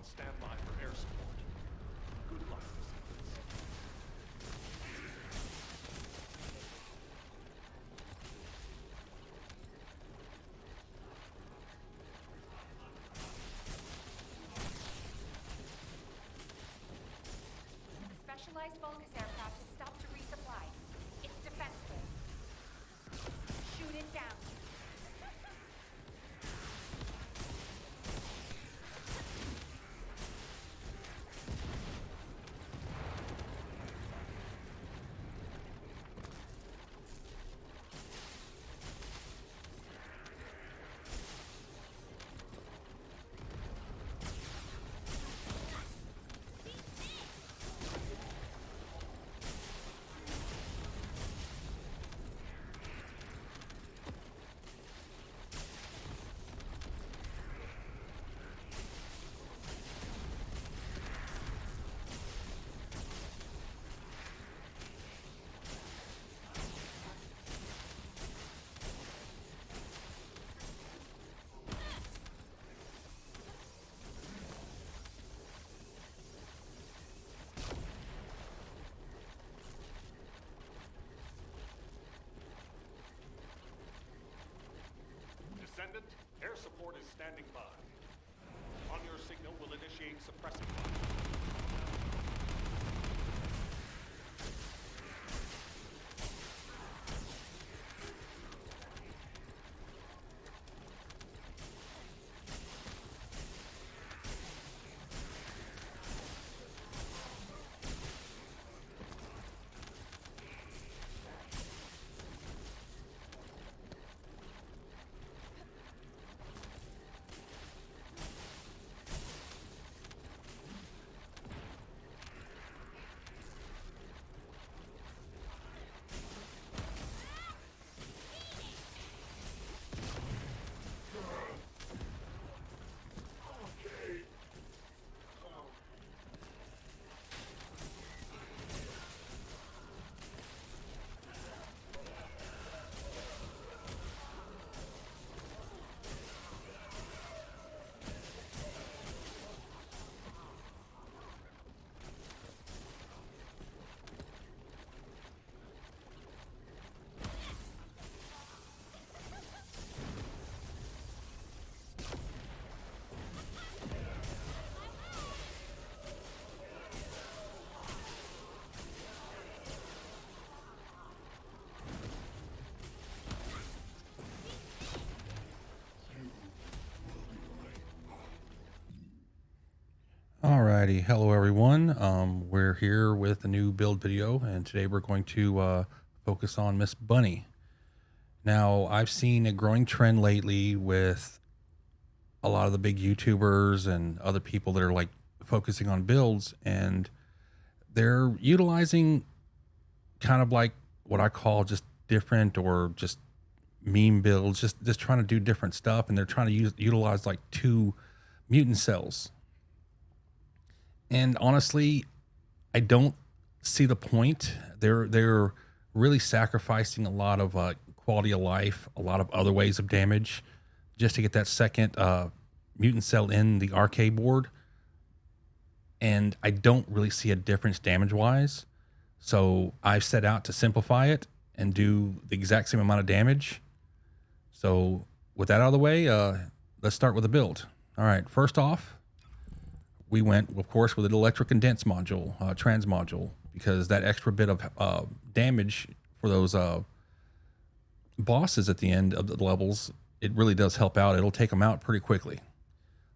on standby for air support. Good luck, Descendants. The specialized Vulgus aircraft has stopped to resupply. It's defenseless. Shoot it down. Descendant, air support is standing by. On your signal, we'll initiate suppressing fire. Alrighty, hello everyone. We're here with a new build video, and today we're going to focus on Miss Bunny. Now, I've seen a growing trend lately with a lot of the big YouTubers and other people that are like focusing on builds, and they're utilizing kind of like what I call just different or just meme builds, just trying to do different stuff, and they're trying to utilize like 2 mutant cells. And honestly, I don't see the point. They're really sacrificing a lot of quality of life, a lot of other ways of damage, just to get that second mutant cell in the arcade board. And I don't really see a difference damage-wise. So I've set out to simplify it and do the exact same amount of damage. So with that out of the way, let's start with the build. All right, first off, we went, of course, with an electric condense module, trans module, because that extra bit of damage for those bosses at the end of the levels, it really does help out. It'll take them out pretty quickly.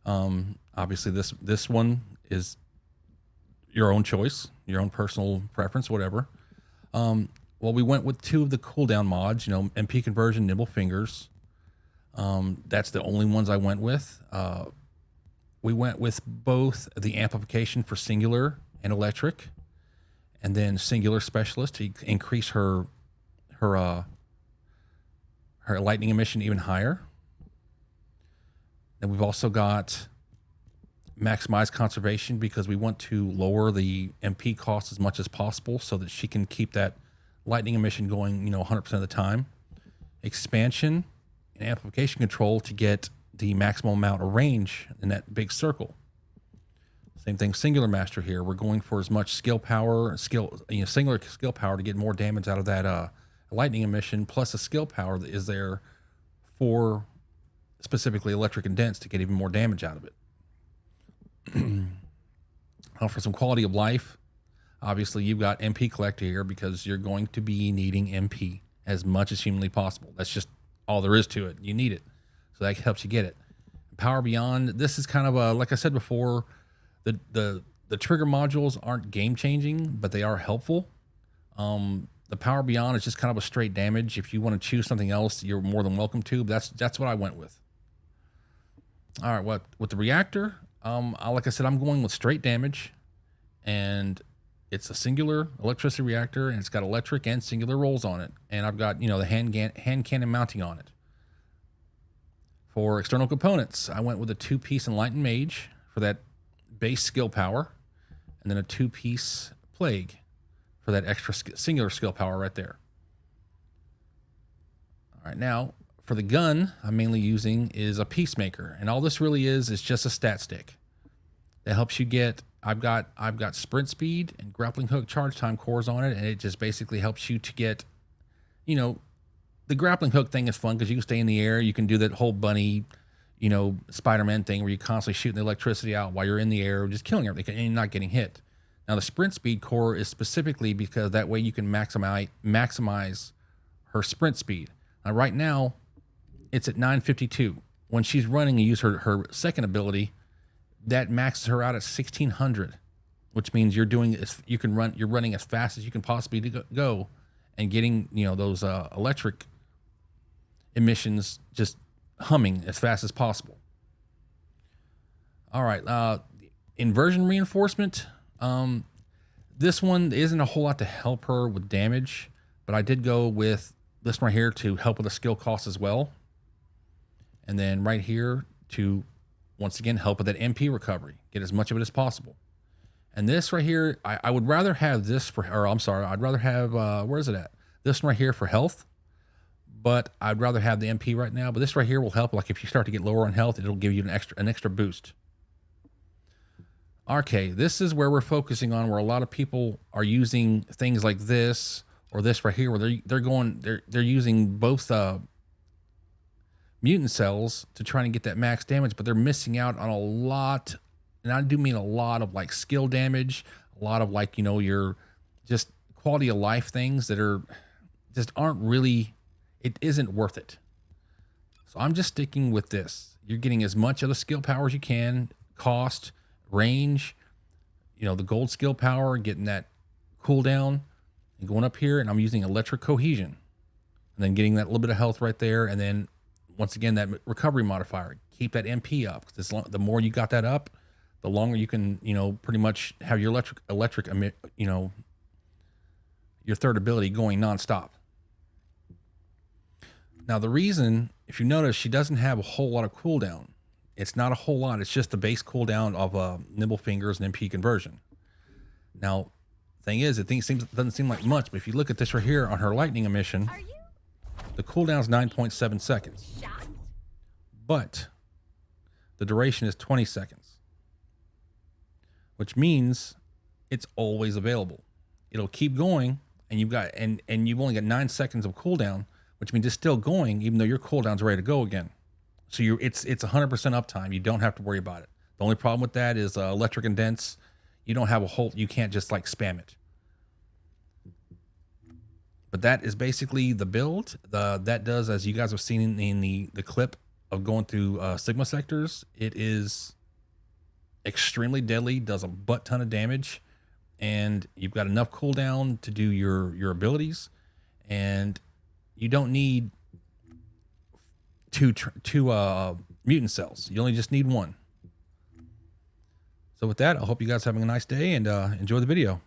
Obviously, this one is your own choice, your own personal preference, whatever. Well, we went with 2 of the cooldown mods, MP conversion, nimble fingers. That's the only ones I went with. We went with both the amplification for singular and electric, and then singular specialist to increase her lightning emission even higher. And we've also got maximize conservation because we want to lower the MP cost as much as possible so that she can keep that lightning emission going, 100% of the time. Expansion and amplification control to get the maximum amount of range in that big circle. Same thing, singular master here. We're going for as much skill power, singular skill power to get more damage out of that lightning emission, plus the skill power that is there for specifically electric and dense to get even more damage out of it. Now for some quality of life, obviously you've got MP collector here because you're going to be needing MP as much as humanly possible. That's just all there is to it. You need it. So that helps you get it. Power Beyond, this is kind of a, like I said before, the trigger modules aren't game changing, but they are helpful. The Power Beyond is just kind of a straight damage. If you want to choose something else, you're more than welcome to, but that's what I went with. All right, with the reactor, like I said, I'm going with straight damage, and it's a singular electricity reactor, and it's got electric and singular rolls on it, and I've got, you know, the hand cannon mounting on it. For external components, I went with a 2-piece Enlightened Mage for that base skill power, and then a 2-piece Plague for that extra singular skill power right there. All right, now for the gun, I'm mainly using is a Peacemaker, and all this really is just a stat stick that helps you get. I've got sprint speed and grappling hook charge time cores on it, and it just basically helps you to get, you know, the grappling hook thing is fun because you can stay in the air. You can do that whole bunny, you know, Spider-Man thing where you're constantly shooting the electricity out while you're in the air, just killing everything and you're not getting hit. Now the sprint speed core is specifically because that way you can maximize her sprint speed. Now right now it's at 952. When she's running and use her second ability, that maxes her out at 1600, which means you're running as fast as you can possibly go and getting, you know, those electric emissions just humming as fast as possible. All right, inversion reinforcement. This one isn't a whole lot to help her with damage, but I did go with this one right here to help with the skill cost as well. And then right here to, once again, help with that MP recovery, get as much of it as possible. And this right here, I would rather have this for, or I'm sorry, I'd rather have, where is it at? This one right here for health, but I'd rather have the MP right now. But this right here will help. Like if you start to get lower on health, it'll give you an extra boost. Okay, this is where we're focusing on, where a lot of people are using things like this or this right here, where they're using both mutant cells to try and get that max damage, but they're missing out on a lot, and I do mean a lot of like skill damage, a lot of like, you know, your just quality of life things that are just aren't really, it isn't worth it. So I'm just sticking with this. You're getting as much of the skill power as you can, cost, range, you know, the gold skill power, getting that cooldown, and going up here, and I'm using electric cohesion, and then getting that little bit of health right there, and then once again that recovery modifier, keep that MP up, because the more you got that up, the longer you can, you know, pretty much have your electric you know, your third ability going nonstop. Now the reason, if you notice, she doesn't have a whole lot of cooldown. It's not a whole lot. It's just the base cooldown of Nimble Fingers and MP conversion. Now, thing is, doesn't seem like much, but if you look at this right here on her lightning emission, the cooldown is 9.7 seconds. Shocked? But the duration is 20 seconds, which means it's always available. It'll keep going, and you've only got 9 seconds of cooldown, which means it's still going even though your cooldown's ready to go again. So it's 100% uptime. You don't have to worry about it. The only problem with that is electric and dense. You don't have you can't just like spam it. But that is basically the build. That does, as you guys have seen in the clip of going through Sigma sectors, it is extremely deadly, does a butt ton of damage, and you've got enough cooldown to do your abilities, and you don't need two mutant cells. You only just need one. So with that, I hope you guys are having a nice day, and enjoy the video.